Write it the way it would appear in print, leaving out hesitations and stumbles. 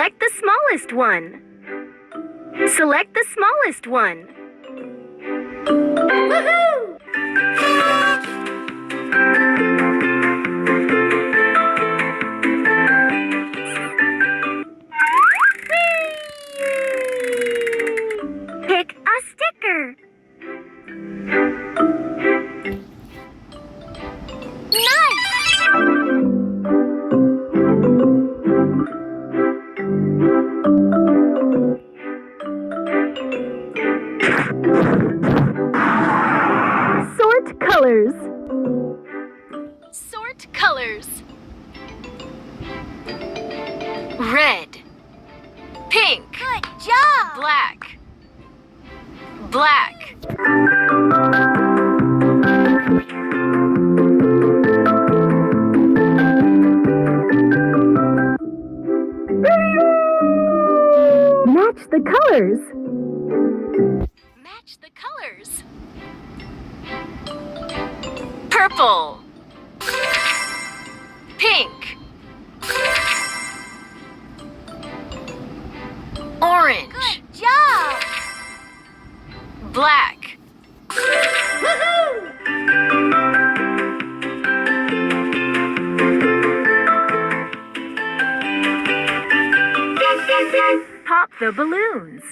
Select the smallest one. Select the smallest one. Woohoo! Pick a sticker. Sort colors. Sort colors. Red. Pink. Good job! Black. Black. Match the colors. Match the colors. Purple. Pink. Orange. Good job! Black. Pop the balloons.